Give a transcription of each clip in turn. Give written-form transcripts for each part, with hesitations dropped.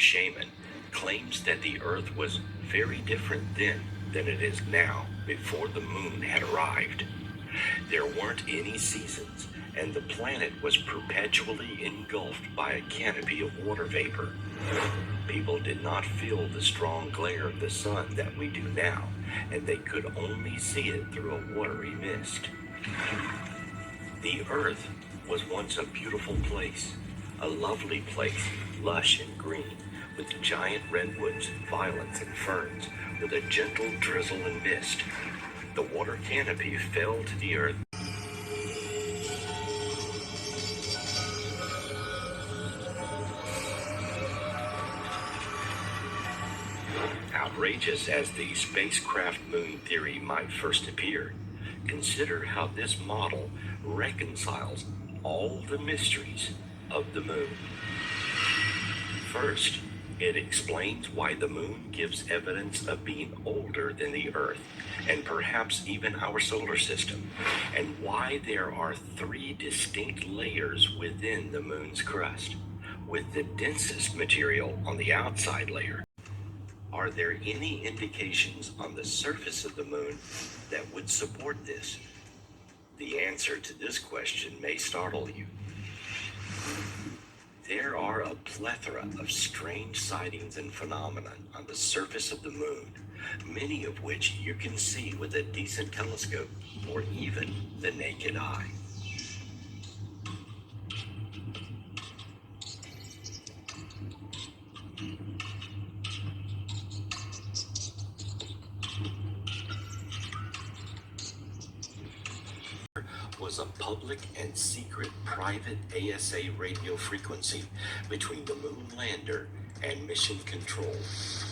shaman claims that the Earth was very different then than it is now before the moon had arrived. There weren't any seasons, and the planet was perpetually engulfed by a canopy of water vapor. People did not feel the strong glare of the sun that we do now, and they could only see it through a watery mist. The Earth was once a beautiful place, a lovely place, lush and green, with giant redwoods, violets, and ferns, with a gentle drizzle and mist. The water canopy fell to the earth. Outrageous as the spacecraft moon theory might first appear, consider how this model reconciles all the mysteries of the moon. First, it explains why the moon gives evidence of being older than the Earth, and perhaps even our solar system, and why there are three distinct layers within the moon's crust, with the densest material on the outside layer. Are there any indications on the surface of the moon that would support this? The answer to this question may startle you. There are a plethora of strange sightings and phenomena on the surface of the moon, many of which you can see with a decent telescope or even the naked eye. Was a public and secret private ASA radio frequency between the moon lander and mission control,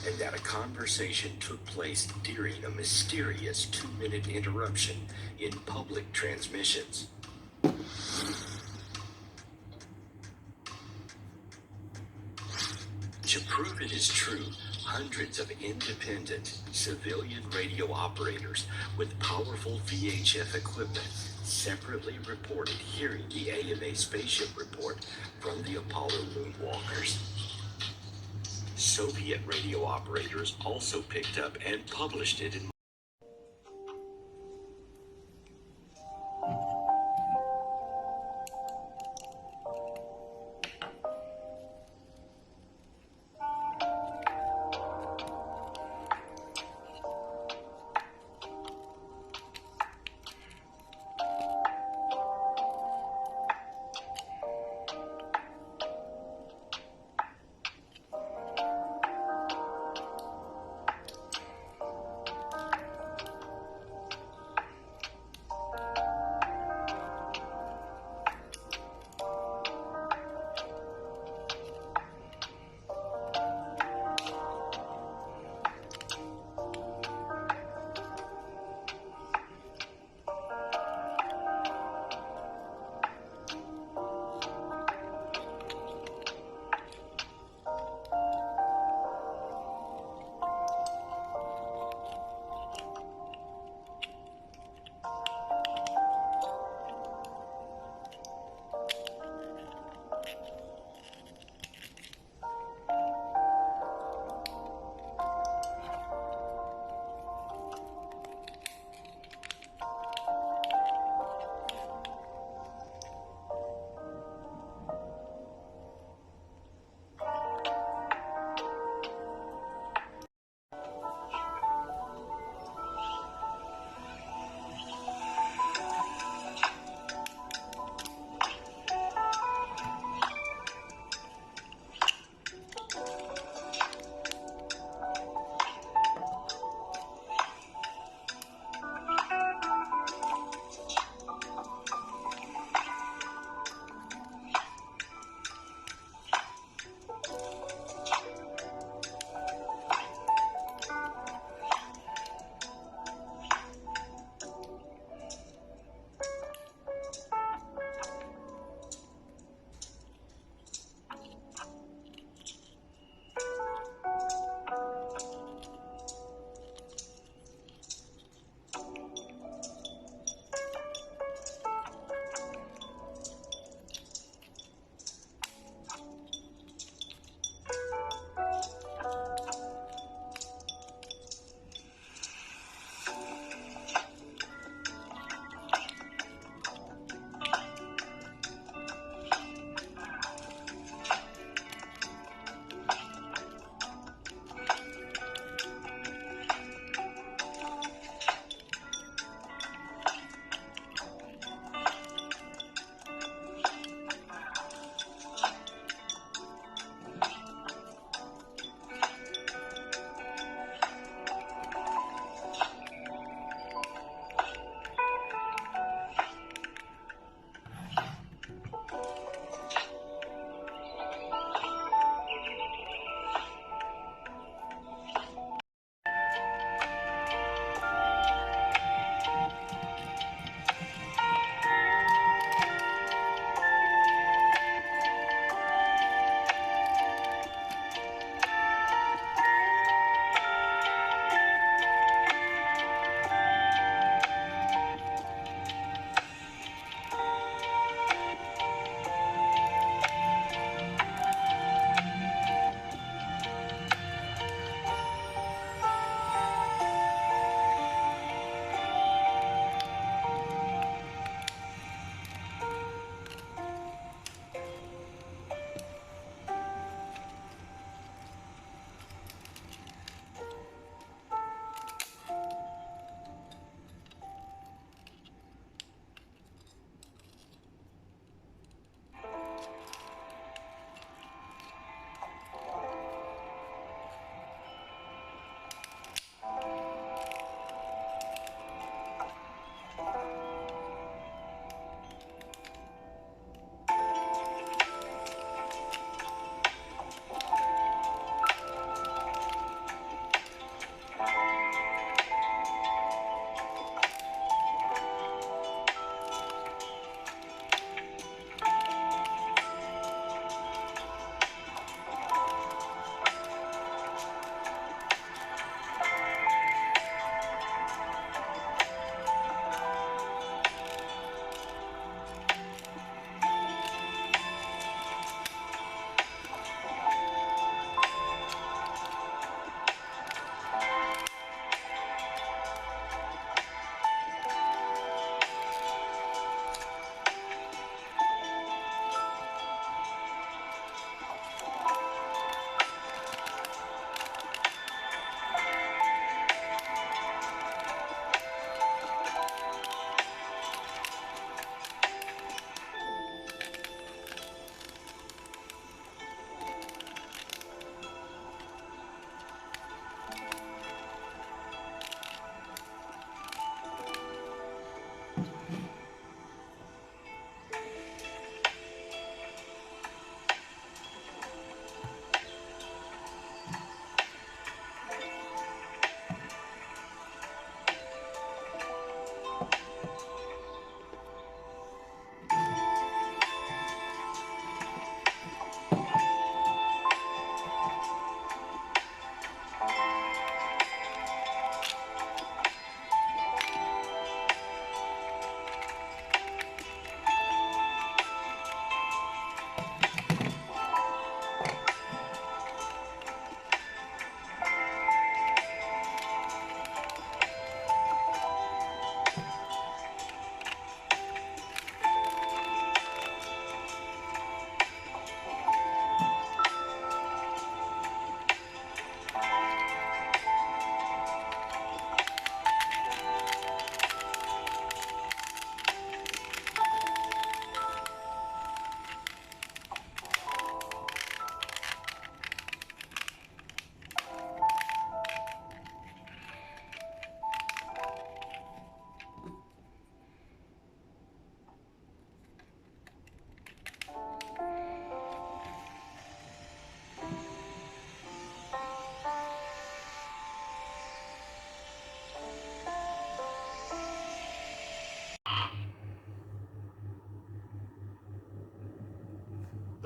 and that a conversation took place during a mysterious 2-minute interruption in public transmissions. To prove it is true, hundreds of independent civilian radio operators with powerful VHF equipment separately reported hearing the AMA spaceship report from the Apollo moonwalkers. Soviet radio operators also picked up and published it in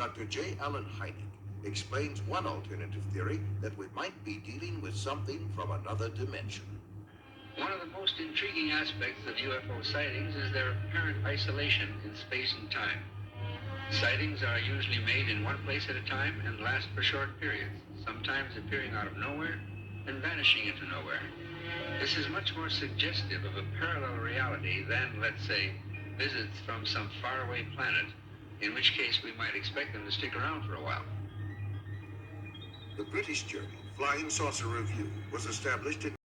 Dr. J. Allen Hynek explains one alternative theory that we might be dealing with something from another dimension. One of the most intriguing aspects of UFO sightings is their apparent isolation in space and time. Sightings are usually made in one place at a time and last for short periods, sometimes appearing out of nowhere and vanishing into nowhere. This is much more suggestive of a parallel reality than, let's say, visits from some faraway planet, in which case we might expect them to stick around for a while. The British journal Flying Saucer Review was established in